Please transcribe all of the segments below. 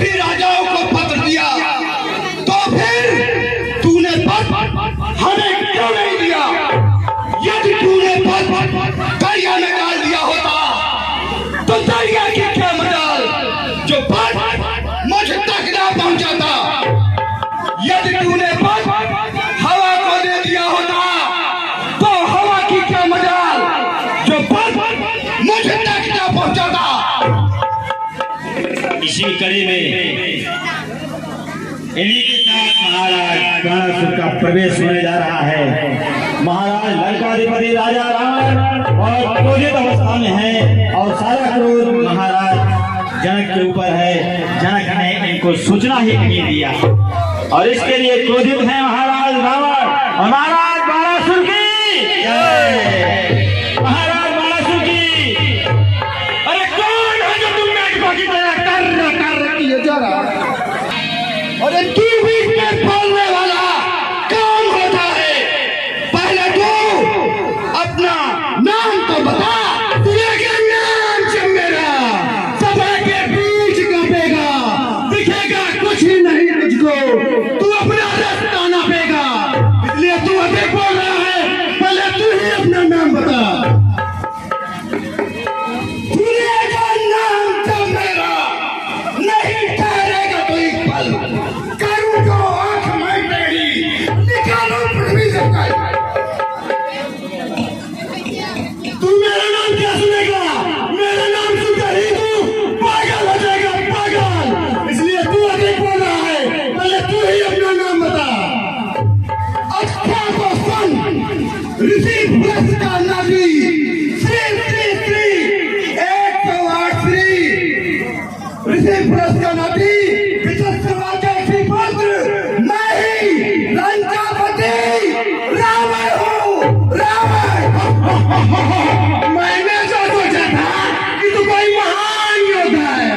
सभी राजाओं को पत्र दिया, तो फिर तूने पत्र हमें क्यों नहीं दिया? यदि तूने पत्र दरिया में डाल दिया होता तो दरिया की क्या मजाल जो पत्र मुझ तक ना पहुंचाता। यदि तूने पत्र हवा को दे दिया होता तो हवा की क्या मजाल जो पत्र मुझ तक ना पहुंचाता। इसी कड़ी में इन्हीं के साथ महाराज बाणासुर का प्रवेश होने जा रहा है। महाराज लंकाधिपति राजा रावण और क्रोधित अवस्था में है और सारा क्रोध महाराज जनक के ऊपर है। जनक ने इनको सूचना ही नहीं दिया और इसके लिए क्रोधित है महाराज रावण और महाराज बाणासुर की जय। महाराज बाणासुर की। अरे कौन है जो तुम मेढकों की तरह कर ये जा रहा? अरे तू बीच में बोलने वाला कौन होता है? पहले तू अपना नाम तो बता। तुझे क्या नाम से मेरा सभा के बीच कांपेगा, दिखेगा कुछ ही नहीं मुझको, तू अपना रास्ता नापेगा। इसलिए तू अभी बोल रहा है, पहले तू ही अपना नाम बता। तुझे का नाम तो मेरा नहीं ठहरेगा तो एक पल। करूं जो आंख में तेरी निकालो पृथ्वी से काई। तू मेरा नाम क्या सुनेगा? मेरा नाम सुनकर ही तू पागल हो जाएगा, पागल। इसलिए तू अभी बोल रहा है, पहले तू ही अपना नाम बता। अच्छा तो सुन, ऋषि भ्रष्ट का नाभी श्री श्री श्री 108 श्री ऋषि भ्रष्ट का नाभी विचक्षणवाचा श्री पुत्र मैं ही लंकापति रावण हूँ, रावण। मैंने जो सोचा था कि तू कोई महान योद्धा है,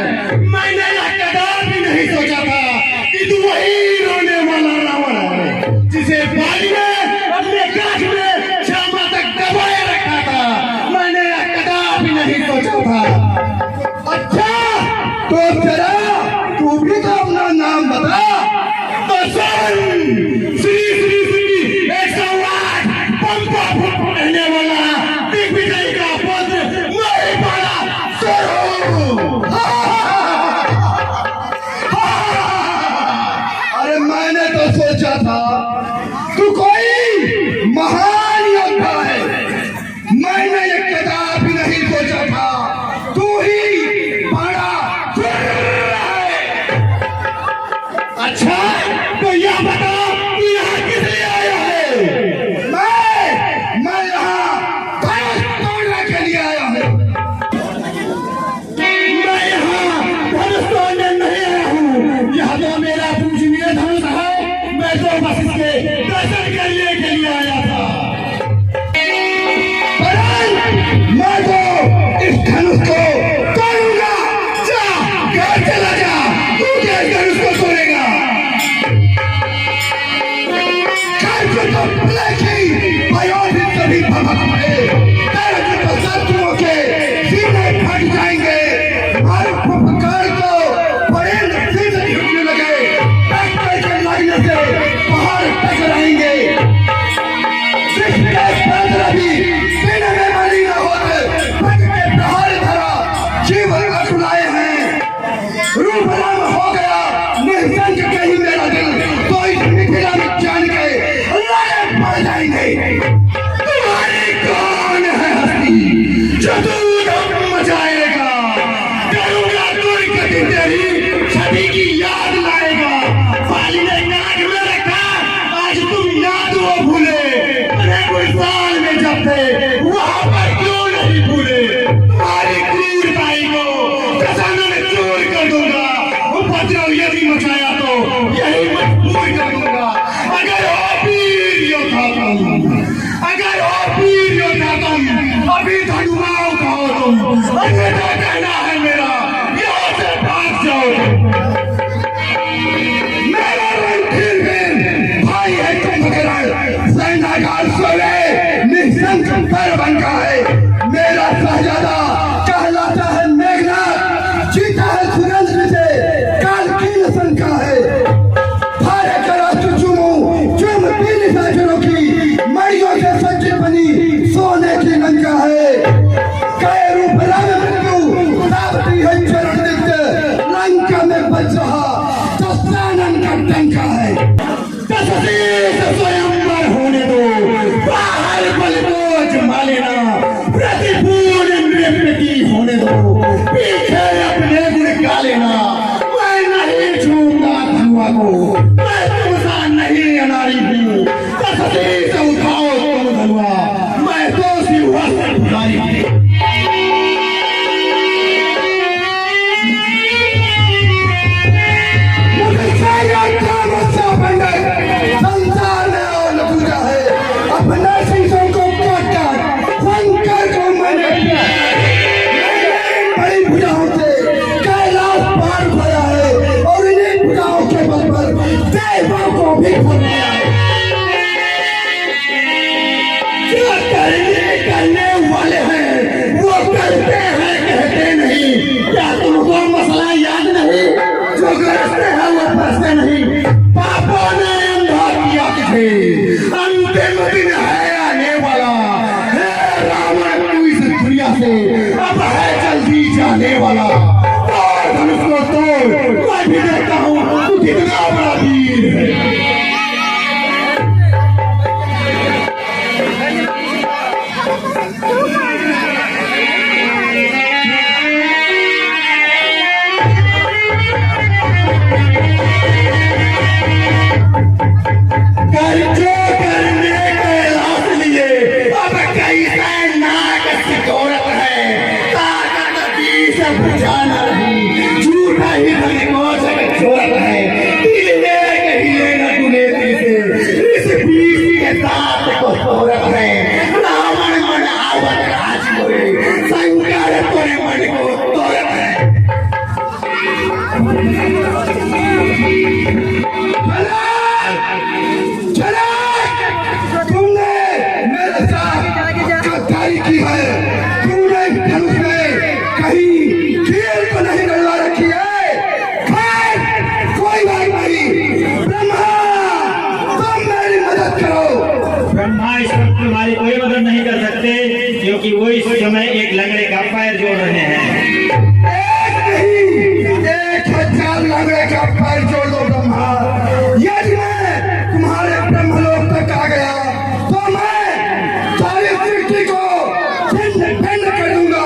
मैंने यह कदापि नहीं सोचा था कि तू वही रोने वाला रावण है जिसे बाली ने अपने गाछ में श्यामा तक दबाए रखा था। मैंने यह कदापि नहीं सोचा था। अच्छा तो जरा तू भी तो अपना नाम बता। तो सुन, श्री श्री श्री 108 पंपा फूटने वाला दिग्विजय का पुत्र मैं ही बाणासुर हूं। अरे मैंने तो सोचा था तू कोई महान योद्धा है, मैंने ये कदापि नहीं सोचा था तू ही बाणासुर है। अच्छा तो यह बता तू यहाँ किस लिए आया है? मैं यहाँ धनुष तोड़ने के लिए आया हूँ। मैं यहाँ धनुष तोड़ने नहीं आया हूँ, यह तो मेरा पूजनीय धनुष है। मैं तो बस इसके दर्शन करने के लिए आया था। मैं तो इस धनुष को तोड़ूंगा। जा घर चला जा, तू क्या इस धनुष को तोड़ेगा? घर को तो लेके आयोजित सभी भगत है, तेरे जो शत्रुओं के सीने फट जाएंगे। हर फुफकार को बड़े नक्शे से झुकने लगे, टक्कर के लगने से पहाड़ टकराएंगे। जीवन असुलाए हैं, रूप रंग हो गया निसंग कहीं मेरा दिल, तो इस मिथिला में जान के लड़े पड़ जाएंगे। तुम्हारी कौन है हस्ती जो तू मचाएगा? करूंगा दुर्गति तेरी सभी की याद लाएगा। बाली ने नाक में रखा, आज तुम याद वो भूले। अरे कोई साल में जब थे वहां पर क्यों नहीं भूले? तुम्हारी क्रूरताई को खजाना में चोर कर दूंगा। उपद्रव यदि मचाया तो यही मजबूर कर दूंगा। अगर हो वीर योद्धा तुम, अगर हो वीर योद्धा तुम, अभी धनुमाओ कहो तुम। अगर तो कहना है मेरा, यहाँ से भाग जाओ। मेरा रणधीर वीर भाई है कुंभकर्ण, सैनागार सोले निःशंक दरबंका है। मेरा शहजादा कहलाता है मेघनाथ, जीता है सुरेंद्र से काल बज रहा दस्तानन का डंका है। स्वयंवर होने दो, बाहर बलबोज मालेना, प्रतिपूर्ण नृत्य की होने दो, पीछे अपने गुण गा लेना। मैं नहीं छूंगा धनुआ को, मैं तुमसा नहीं अनारी हूँ। कसती से उठाओ तुम धनुआ, मैं दोषी हुआ से पुजारी हूँ। संसार में और पूजा है, अपने शीशों को काट शंकर को मैंने बड़ी भुजाओं से कैलाश पार खोया है और इन्हीं भुजाओं के बल पर देवों को भी खोया है। क्या करने वाले हैं वो करते हैं, कहते नहीं। क्या तुमको मसला याद नहीं? जो गरजते हैं वो फंसते नहीं। पापों ने अंधा किया तुझे, अंतिम दिन है आने वाला। हे रावण तू इस दुनिया से अब है जल्दी जाने वाला। और धनुष को तोड़, मैं भी देखता हूँ तू कितना बड़ा वीर है। जो करने कैलाश लिए अब कैसे नाक सिकोरत है। ताकत बीस बुझाना नहीं, झूठा ही धनिकोश छोड़त है। दिल एक ही लेना तूने दिल से, इस बीस के साथ को तोड़त है। रावण मन आवत राज मोरे, शंकर तोरे मन को तोड़त है। तुमने मेरे साथ गद्दारी की है। तुमने धनुष में कहीं कील तो नहीं डलवा रखी है। खैर कोई बात नहीं। ब्रह्मा तुम मेरी मदद करो। ब्रह्मा इस वक्त तुम्हारी कोई मदद नहीं कर सकते, क्योंकि वो इस समय एक लंगड़े का पैर जोड़ रहे हैं। एक नहीं, 1000 लंगड़े का पैर जोड़ दो ब्रह्मा। यदि मैं तुम्हारे ब्रह्मलोक तक आ गया तो मैं सारी सृष्टि को भिन्न कर दूंगा।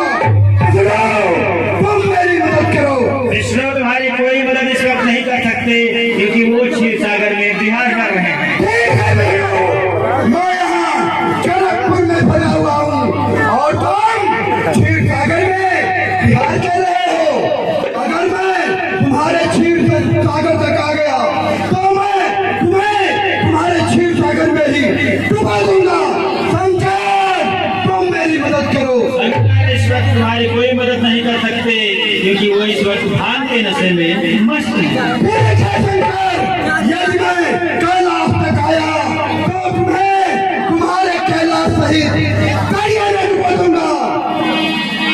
तुम मेरी मदद करो। विष्णु तुम्हारी कोई मदद इस वक्त नहीं कर सकते, क्योंकि वो क्षीर सागर में विहार कर रहे हैं। ठीक है भैया, मैं यहाँ जनकपुर में फंसा हुआ हूँ और तुम क्षीर सागर में विहार कर रहे हो। अगर मैं तुम्हारे क्षीर सागर तक आ गया तो मैं तुम्हें तुम्हारे क्षीर सागर में ही डुबा दूंगा। शंकर तुम मेरी मदद करो। शंकर इस वक्त तुम्हारी कोई मदद नहीं कर सकते, क्योंकि वो इस वक्त भान के नशे में मस्त है। ठीक है शंकर, यदि मैं कैलाश तक आया तो तुम्हें तुम्हारे कैलाश सहित दरिया में डुबा दूंगा।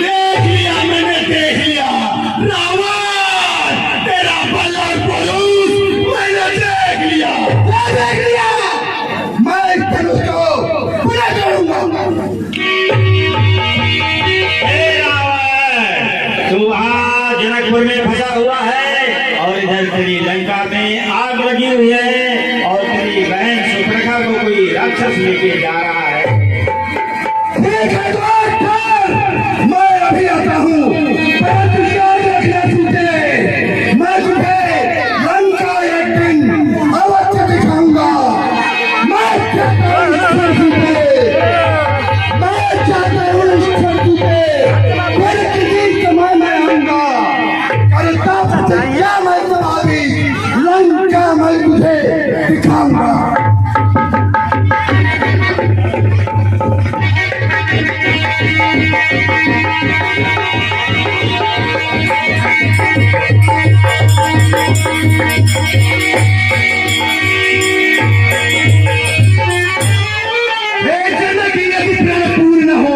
देख लिया मैंने, देख लिया रावण, तेरा बल और जुलूस मैंने देख लिया। देख लिया, मैं धनुष को पूरा करूंगा। तू वहाँ जनकपुर में फंसा हुआ है और इधर तेरी लंका में आग लगी हुई है और तेरी बहन सुप्रखा को कोई राक्षस लेके जा रहा है। ठीक है डॉक्टर, मैं अभी आता हूँ। परंतु याद रखना तुझे, मैं तुझे लंका एक दिन अवश्य दिखाऊंगा। मैं चाहता हूँ इस धरती पे फिर किसी समय में आऊंगा। करता प्रतिज्ञा मैं तुम्हारी, लंका मैं तुझे दिखाऊंगा। पूर्ण हो,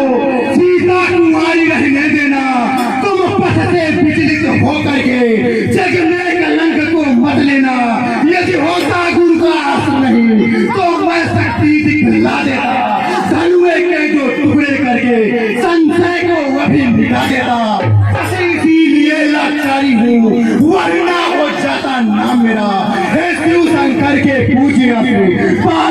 सीता कुमारी रहने देना। तुम पथ से विचलित होकर के जग में कलंक को मत लेना। यदि होता गुरु का आश्रय नहीं तो मैं शक्ति दिखला देता। धनुए के जो टुकड़े करके संशय को वही मिटा देता। इसीलिए लाचारी हूँ, वरना हो आंसू